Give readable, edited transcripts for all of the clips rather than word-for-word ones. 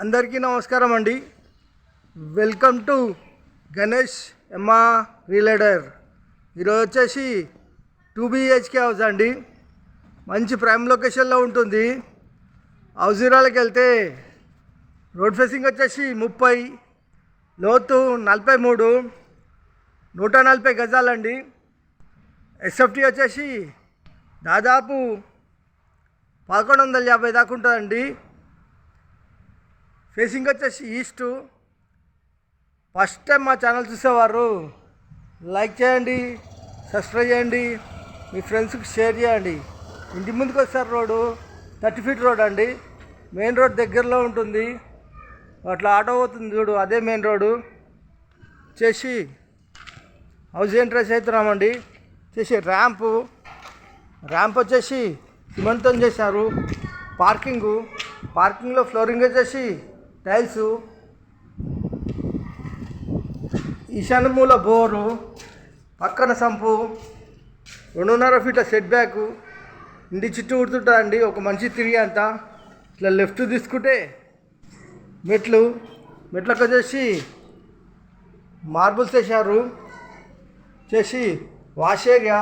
అందరికీ నమస్కారం అండి. వెల్కమ్ టు గణేష్ ఎమ్మా రీలేడర్. ఈరోజు వచ్చేసి 2 BHK హౌస్ అండి. మంచి ప్రైమ్ లొకేషన్లో ఉంటుంది. హౌస్ వివరాలకు వెళ్తే రోడ్ ఫేసింగ్ వచ్చేసి 30, లోతు 43, 140 గజాలండి. ఎస్ఎఫ్టీ వచ్చేసి దాదాపు 1150 దాకా ఉంటుందండి. ఫేసింగ్ వచ్చేసి ఈస్ట్. ఫస్ట్ టైం మా ఛానల్ చూసేవారు లైక్ చేయండి, సబ్స్క్రైబ్ చేయండి, మీ ఫ్రెండ్స్కి షేర్ చేయండి. ఇంటి ముందుకు వస్తారు రోడ్డు 30 feet రోడ్ అండి. మెయిన్ రోడ్ దగ్గరలో ఉంటుంది. అట్లా ఆటో పోతుంది చూడు, అదే మెయిన్ రోడ్డు. చేసి హౌస్ ఎంట్రెన్స్ అవుతున్నామండి. చేసి ర్యాంప్ వచ్చేసి సిమెంట్తో చేశారు. పార్కింగ్లో ఫ్లోరింగ్ వచ్చేసి టైల్స్. ఈశాన్య మూల బోరు, పక్కన సంపు, 2.5 feet సెట్ బ్యాక్. ఇంటి చుట్టూ ఉడుతుంటుందండి, ఒక మనిషి తిరిగి అంతా. ఇట్లా లెఫ్ట్ తీసుకుంటే మెట్లకు వచ్చేసి మార్బుల్స్ వేసారు. చేసి వాష్ ఏరియా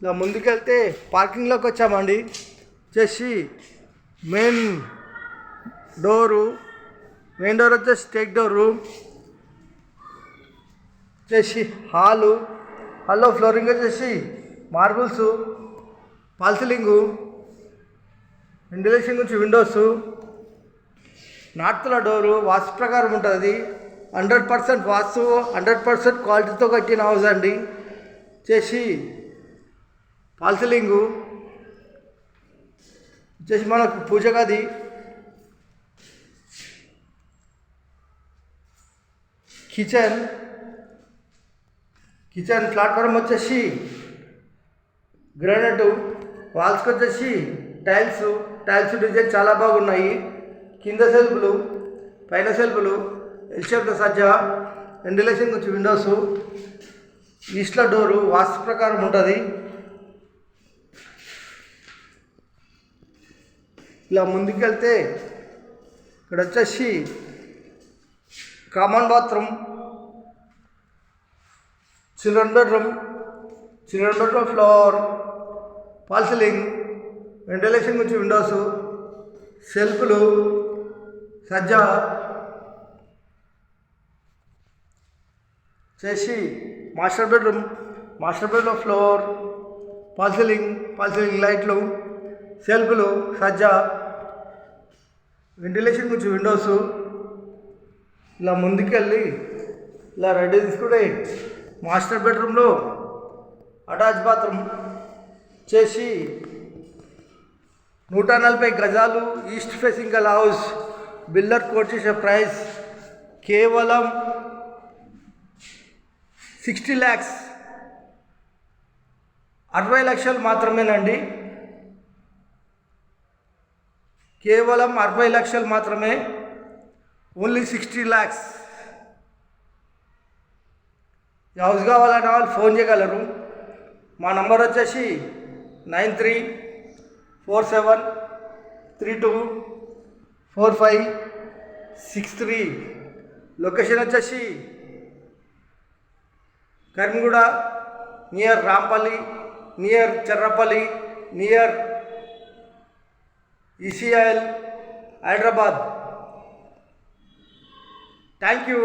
ఇలా ముందుకెళ్తే పార్కింగ్లోకి వచ్చామండి. చేసి మెయిన్ డోర్ వచ్చేసి టేక్ డోరు. చేసి హాల్లో ఫ్లోరింగ్ వచ్చేసి మార్బుల్స్, ఫాల్ సీలింగు, వెంటిలేషన్ నుంచి విండోస్, నార్త్ల డోరు. వాస్తు ప్రకారం ఉంటుంది. 100% వాస్తు, 100% క్వాలిటీతో కట్టిన హౌస్ అండి. చేసి ఫాల్ సీలింగు వచ్చేసి మనకు పూజ గది, కిచెన్ ప్లాట్ఫామ్ వచ్చేసి గ్రానైట్. వాల్స్కి వచ్చేసి టైల్స్ డిజైన్ చాలా బాగున్నాయి. కింద సెల్ఫ్లు, పైన సెల్ఫ్లు, ఎల్షేప్లో సజ్జ, వెంటిలేషన్ వచ్చి విండోస్, ఈస్ట్లో డోరు వాస్తు ప్రకారం ఉంటుంది. ఇలా ముందుకెళ్తే ఇక్కడ వచ్చేసి common bathroom, children bedroom floor, fall ceiling, ventilation వచ్చి విండోస్, సెల్ఫ్లు, సజ్జ. చేసి master bedroom floor, fall ceiling లైట్లు, సెల్ఫ్లు, సజ్జ, వెంటిలేషన్ నుంచి విండోస్. ఇలా ముందుకెళ్ళి ఇలా రెడీ తీసుకుంటే మాస్టర్ బెడ్రూమ్లో అటాచ్ బాత్రూమ్. చేసి 140 గజాలు ఈస్ట్ ఫేసింగ్ గల హౌస్. బిల్డర్ కోట్ చేసే ప్రైస్ కేవలం 60 lakhs, 60 లక్షలు మాత్రమేనండి. కేవలం 60 లక్షలు మాత్రమే. Only 60 lakhs. ఈ హౌస్ కావాలన్న వాళ్ళు ఫోన్ చేయగలరు. మా నంబర్ వచ్చేసి 9347324563. లొకేషన్ వచ్చేసి Karimguda, near Rampalli, near Cherrapalli, near ECIL, Hyderabad. Thank you.